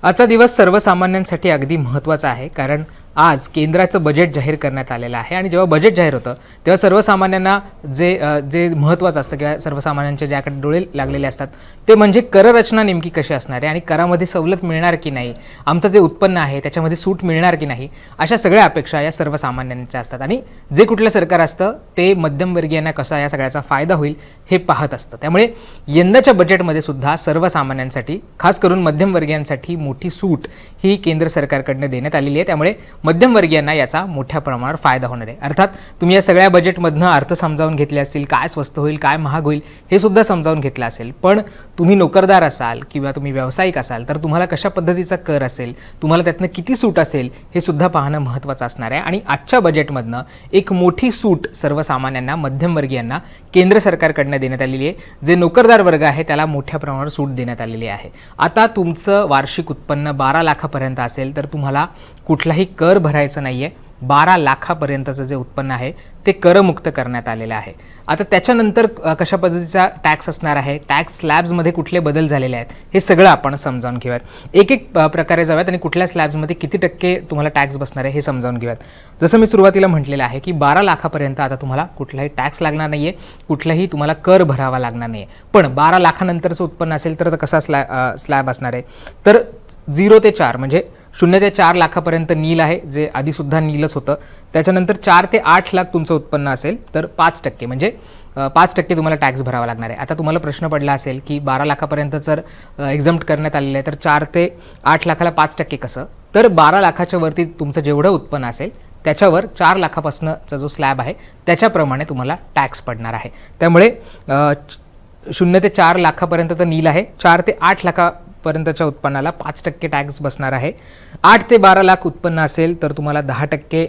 आजचा दिवस सर्वसामान्यांसाठी अगदी महत्त्वाचा आहे, कारण आज केंद्राचं बजेट जाहीर करण्यात आलेलं आहे आणि जेव्हा बजेट जाहीर होतं तेव्हा सर्वसामान्यांना जे महत्त्वाचं असतं किंवा सर्वसामान्यांच्या ज्याकडे डोळे लागलेले असतात ते म्हणजे कररचना नेमकी कशी असणार आहे आणि करामध्ये सवलत मिळणार की नाही, आमचं जे उत्पन्न आहे त्याच्यामध्ये सूट मिळणार की नाही, अशा सगळ्या अपेक्षा या सर्वसामान्यांच्या असतात आणि जे कुठलं सरकार असतं ते मध्यमवर्गीयांना कसा या सगळ्याचा फायदा होईल हे पाहत असतं। त्यामुळे यंदाच्या बजेटमध्ये सुद्धा सर्वसामान्यांसाठी, खास करून मध्यमवर्गीयांसाठी मोठी सूट ही केंद्र सरकारकडून देण्यात आलेली आहे। त्यामुळे मध्यमवर्गीयांना याचा मोठ्या प्रमाणावर फायदा होणार आहे। अर्थात तुम्ही या सगळ्या बजेटमधनं अर्थ समजावून घेतले असतील, काय स्वस्त होईल काय महाग होईल हे सुद्धा समजावून घेतलं असेल, पण तुम्ही नोकरदार असाल किंवा तुम्ही व्यावसायिक असाल तर तुम्हाला कशा पद्धतीचा कर असेल, तुम्हाला त्यातनं किती सूट असेल हे सुद्धा पाहणं महत्त्वाचं असणार आहे। आणि आजच्या बजेटमधनं एक मोठी सूट सर्वसामान्यांना, मध्यमवर्गीयांना केंद्र सरकारकडून देण्यात आलेली आहे। जे नोकरदार वर्ग आहे त्याला मोठ्या प्रमाणावर सूट देण्यात आलेली आहे। आता तुमचं वार्षिक उत्पन्न 12 लाखापर्यंत असेल तर तुम्हाला कुठलाही कर भरायचा नाहीये। 12 लाखापर्यंतचं जे उत्पन्न आहे ते करमुक्त करण्यात आलेलं आहे। आता त्याच्यानंतर कशा पद्धतीचा टॅक्स असणार आहे, टॅक्स स्लॅब्समध्ये कुठले बदल झालेले आहेत हे सगळं आपण समजावून घेऊयात। एक एक प्रकारे जाऊयात आणि कुठल्या स्लॅब्समध्ये किती टक्के तुम्हाला टॅक्स बसणार आहे हे समजावून घेऊयात। जसं मी सुरुवातीला म्हटलेलं आहे की 12 लाखापर्यंत आता तुम्हाला कुठलाही टॅक्स लागणार नाहीये, कुठलाही तुम्हाला कर भरावा लागणार नाहीये। पण 12 लाखानंतरचं उत्पन्न असेल तर कसा स्लॅब असणार आहे, तर 0 ते 4 म्हणजे 0 ते 4 लाखापर्यंत नील आहे, जे आधी सुद्धा नीलच होतं। त्याच्यानंतर 4 ते 8 लाख तुमचं उत्पन्न असेल तर 5% म्हणजे 5% तुम्हाला टॅक्स भरावा लागणार आहे। आता तुम्हाला प्रश्न पडला असेल की 12 लाखापर्यंत जर एक्झम्प्ट करण्यात आलेलं आहे तर 4 ते 8 लाखाला 5% कसं, तर 12 लाखाच्या वरती तुमचं जेवढं उत्पन्न असेल त्याच्यावर 4 लाखापासूनचा जो स्लॅब आहे त्याच्याप्रमाणे तुम्हाला टॅक्स पडणार आहे। त्यामुळे 0 ते 4 लाखापर्यंत तर नील आहे, 4 ते 8 लाखापर्यंतच्या उत्पन्नाला 5% टॅक्स बसणार आहे। 8 ते 12 लाख उत्पन्न असेल तर तुम्हाला 10%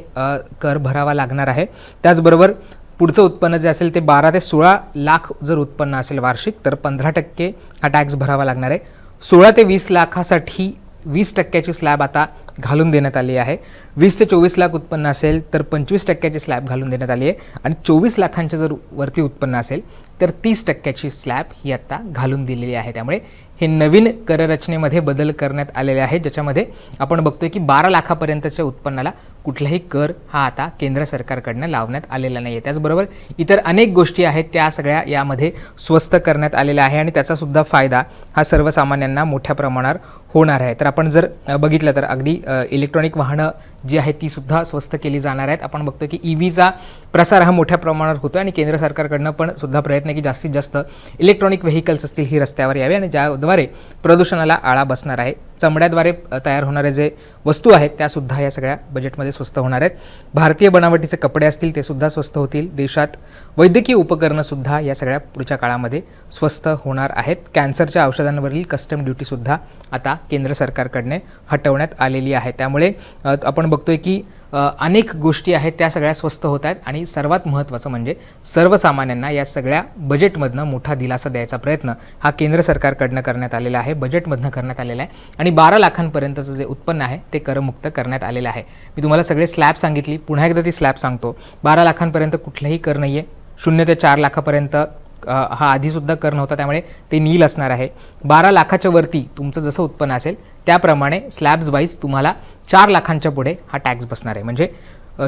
कर भरावा लागणार आहे। त्याचबरोबर पुढचं उत्पन्न जे असेल ते 12 ते 16 लाख जर उत्पन्न असेल वार्षिक तर 15% हा टॅक्स भरावा लागणार आहे। 16 ते 20 लाखासाठी 20%ची स्लॅब आता घालून देण्यात आली आहे। 20 ते 24 लाख उत्पन्न असेल तर 25%ची स्लॅब घालून देण्यात आली आहे आणि 24 लाखांचे जर वरती उत्पन्न असेल तर 30%ची स्लॅब ही आता घालून दिलेली आहे। त्यामुळे हे नवीन कररचनेमध्ये बदल करण्यात आलेले आहेत, ज्याच्यामध्ये आपण बघतोय की 12 लाखापर्यंतच्या उत्पन्नाला कुठलाही कर हा आता केंद्र सरकारकडून लावण्यात आलेला नाही आहे। त्याचबरोबर इतर अनेक गोष्टी आहेत त्या सगळ्या यामध्ये स्वस्त करण्यात आलेल्या आहे आणि त्याचा सुद्धा फायदा हा सर्वसामान्यांना मोठ्या प्रमाणावर होणार आहे। तर आपण जर बघितलं तर अगदी इलेक्ट्रॉनिक वाहनं जी आहेत ती सुद्धा स्वस्त केली जाणार आहेत। आपण बघतो की ईव्हीचा प्रसार हा मोठ्या प्रमाणावर होतो आणि केंद्र सरकारकडनं पण सुद्धा प्रयत्न आहे की जास्तीत जास्त इलेक्ट्रॉनिक व्हेकल्स असतील ही रस्त्यावर यावे आणि ज्याद्वारे प्रदूषणाला आळा बसणार आहे। चमड्याद्वारे तयार होणारे जे वस्तू आहेत त्या सुद्धा या सगळ्या बजेटमध्ये स्वस्त होणार आहेत। भारतीय बनावटीचे कपडे असतील ते सुद्धा स्वस्त होतील। देशात वैद्यकीय उपकरणं सुद्धा या सगळ्या पुढच्या काळामध्ये स्वस्त होणार आहेत। कॅन्सरच्या औषधांवरील कस्टम ड्युटी सुद्धा आता केंद्र सरकारकडने हटवण्यात आलेली आहे। त्यामुळे आपण बघतोय की अनेक गोष्टी आहेत त्या सगळ्या स्वस्त होत आहेत आणि सर्वात महत्त्वाचं म्हणजे सर्वसामान्यांना या सगळ्या बजेटमधनं मोठा दिलासा द्यायचा प्रयत्न हा केंद्र सरकारकडनं करण्यात आलेला आहे, बजेटमधनं करण्यात आलेला आहे आणि 12 लाखांपर्यंतचं जे उत्पन्न आहे ते करमुक्त करण्यात आलेलं आहे। मी तुम्हाला सगळे स्लॅब सांगितली, पुन्हा एकदा ती स्लॅब सांगतो। 12 लाखांपर्यंत कुठलाही कर नाही आहे, 0 ते 4 लाखापर्यंत हा आधीसुद्धा कर नव्हता त्यामुळे ते नील असणार आहे। 12 लाखाच्या वरती तुमचं जसं उत्पन्न असेल त्याप्रमाणे स्लॅब्स वाईज तुम्हाला 4 लाखांच्या पुढे हा टॅक्स बसणार आहे। म्हणजे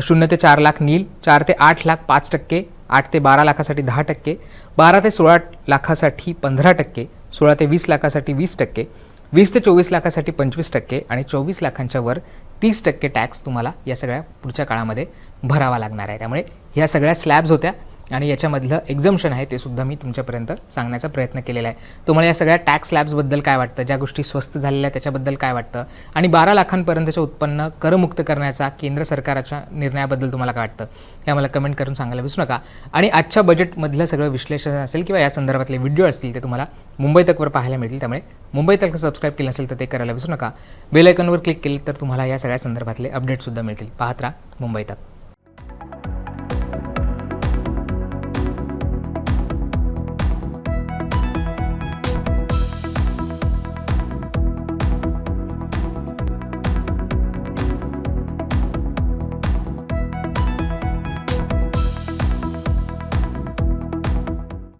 0 ते 4 लाख नील, 4 ते 8 लाख 5%, 8 ते 12 लाखासाठी 10%, 12 ते 16 लाखासाठी 15%, 16 ते 20 लाखासाठी 20%, 20 ते 24 लाखासाठी 25% आणि 24 लाखांच्या वर 30% टॅक्स तुम्हाला या सगळ्या पुढच्या काळामध्ये भरावा लागणार आहे। त्यामुळे ह्या सगळ्या स्लॅब्स होत्या आणि याच्यामधलं एक्झम्पशन आहे ते सुद्धा मी तुमच्यापर्यंत सांगण्याचा प्रयत्न केलेला आहे। तुम्हाला या सगळ्या टॅक्स स्लॅब्सबद्दल काय वाटतं, ज्या गोष्टी स्वस्त झालेल्या आहेत त्याच्याबद्दल काय वाटतं आणि 12 लाखांपर्यंतचे उत्पन्न करमुक्त करण्याचा केंद्र सरकारच्या निर्णयाबद्दल तुम्हाला काय वाटतं हे आम्हाला कमेंट करून सांगायला विसरू नका। आणि आजच्या बजेटमधलं सगळं विश्लेषण असेल किंवा या संदर्भातले व्हिडिओ असतील ते तुम्हाला मुंबई तकवर पाहायला मिळतील। त्यामुळे मुंबई तक सबस्क्राईब केलं असेल तर ते करायला विसरू नका। बेल आयकॉनवर क्लिक केलं तर तुम्हाला या सगळ्या संदर्भातले अपडेटसुद्धा मिळतील। पाहत राहा मुंबई तक।